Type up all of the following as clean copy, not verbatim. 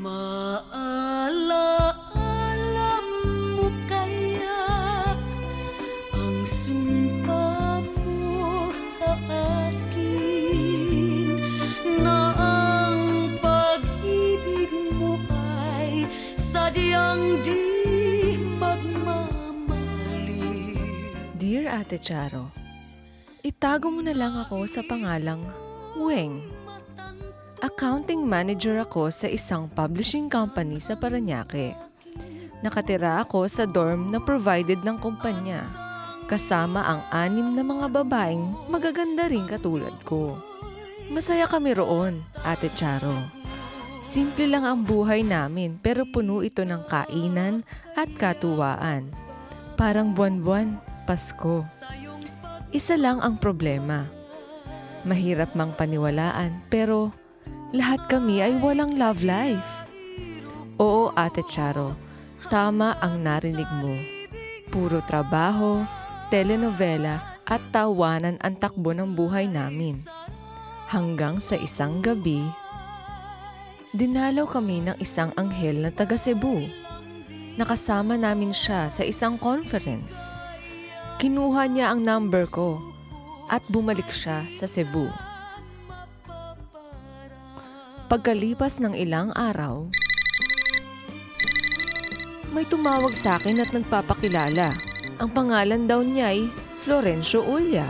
Maalaala mo kaya ang sumpa mo sa akin na ang pag-ibig mo ay sadyang di magmamali. Dear Ate Charo, itago mo na lang ako sa pangalang Weng. Accounting manager ako sa isang publishing company sa Parañaque. Nakatira ako sa dorm na provided ng kumpanya, kasama ang 6 na mga babaeng magaganda rin katulad ko. Masaya kami roon, Ate Charo. Simple lang ang buhay namin pero puno ito ng kainan at katuwaan. Parang buwan-buwan, Pasko. Isa lang ang problema. Mahirap mang paniwalaan pero lahat kami ay walang love life. Oo, Ate Charo, tama ang narinig mo. Puro trabaho, telenovela at tawanan ang takbo ng buhay namin. Hanggang sa isang gabi, dinalaw kami ng isang anghel na taga Cebu. Nakasama namin siya sa isang conference. Kinuha niya ang number ko at bumalik siya sa Cebu. Pagkalipas ng ilang araw, may tumawag sa akin at nagpapakilala. Ang pangalan daw niya ay Florencio Ulla.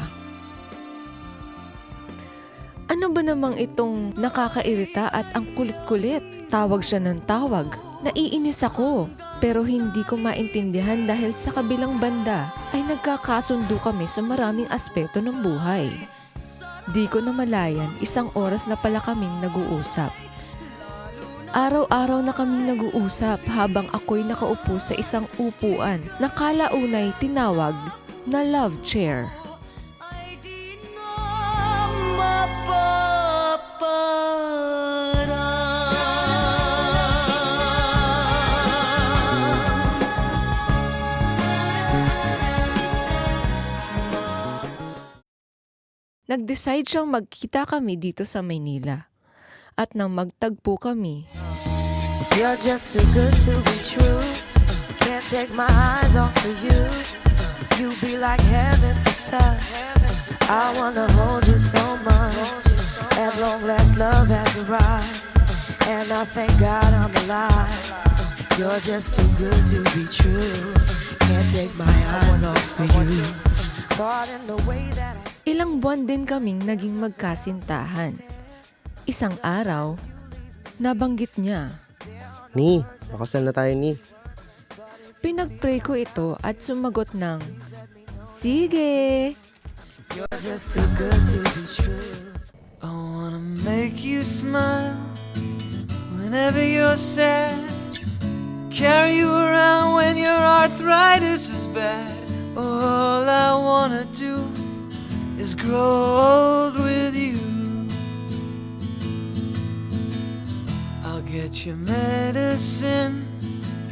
Ano ba namang itong nakakairita at ang kulit-kulit? Tawag siya ng tawag. Naiinis ako. Pero hindi ko maintindihan dahil sa kabilang banda ay nagkakasundo kami sa maraming aspeto ng buhay. Di ko namalayan, 1 oras na pala kaming nag-uusap. Araw-araw na kaming nag-uusap habang ako'y nakaupo sa isang upuan na kalaunay tinawag na love chair. Ay di na Nag-decide siyang magkita kami dito sa Maynila. At nang magtagpo kami, You're just too good to be true. Can't take my eyes off of you. You be like heaven to touch. I wanna hold you so much. At long last, love has arrived, and I thank God I'm alive. You're just too good to be true. Can't take my eyes off of you. Caught in the way that I ilang buwan din kaming naging magkasintahan. Isang araw, nabanggit niya. Ni, makasal na tayo ni. Pinag-pray ko ito at sumagot ng, sige! You're just too good to be true. I wanna make you smile whenever you're sad. Carry you around when your arthritis is bad. All I wanna do is grow old with you. I'll get you medicine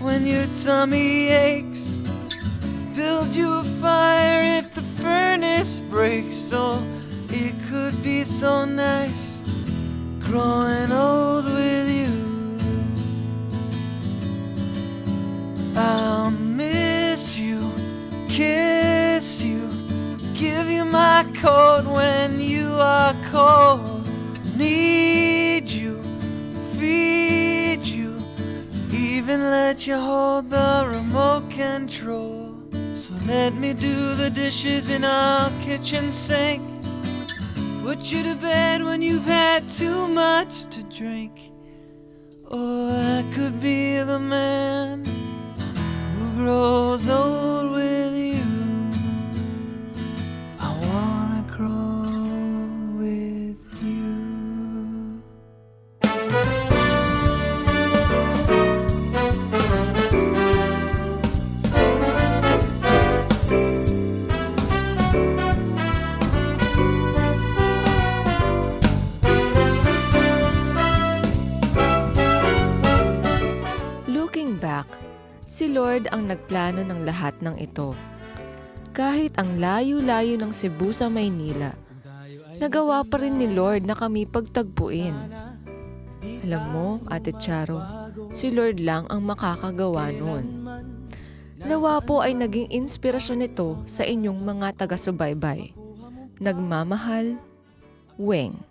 when your tummy aches. Build you a fire if the furnace breaks. Oh, it could be so nice growing old with you. I'll miss you, kiss you, give you my coat when you are cold. Need you, feed you, even let you hold the remote control. So let me do the dishes in our kitchen sink. Put you to bed when you've had too much to drink. Or I could be the man who grows old with you. I wanna grow with you. Looking back, si Lord ang nagplano ng lahat ng ito. Kahit ang layo-layo ng Cebu sa Maynila, nagawa pa rin ni Lord na kami pagtagpuin. Alam mo, Ate Charo, si Lord lang ang makakagawa nun. Nawa po ay naging inspirasyon nito sa inyong mga taga-subaybay. Nagmamahal, Weng.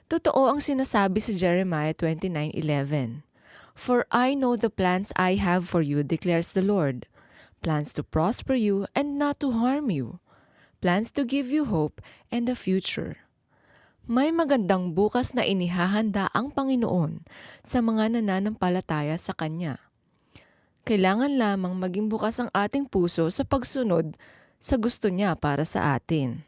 Totoo ang sinasabi sa Jeremiah 29:11. For I know the plans I have for you, declares the Lord. Plans to prosper you and not to harm you. Plans to give you hope and a future. May magandang bukas na inihahanda ang Panginoon sa mga nananampalataya sa Kanya. Kailangan lamang maging bukas ang ating puso sa pagsunod sa gusto niya para sa atin.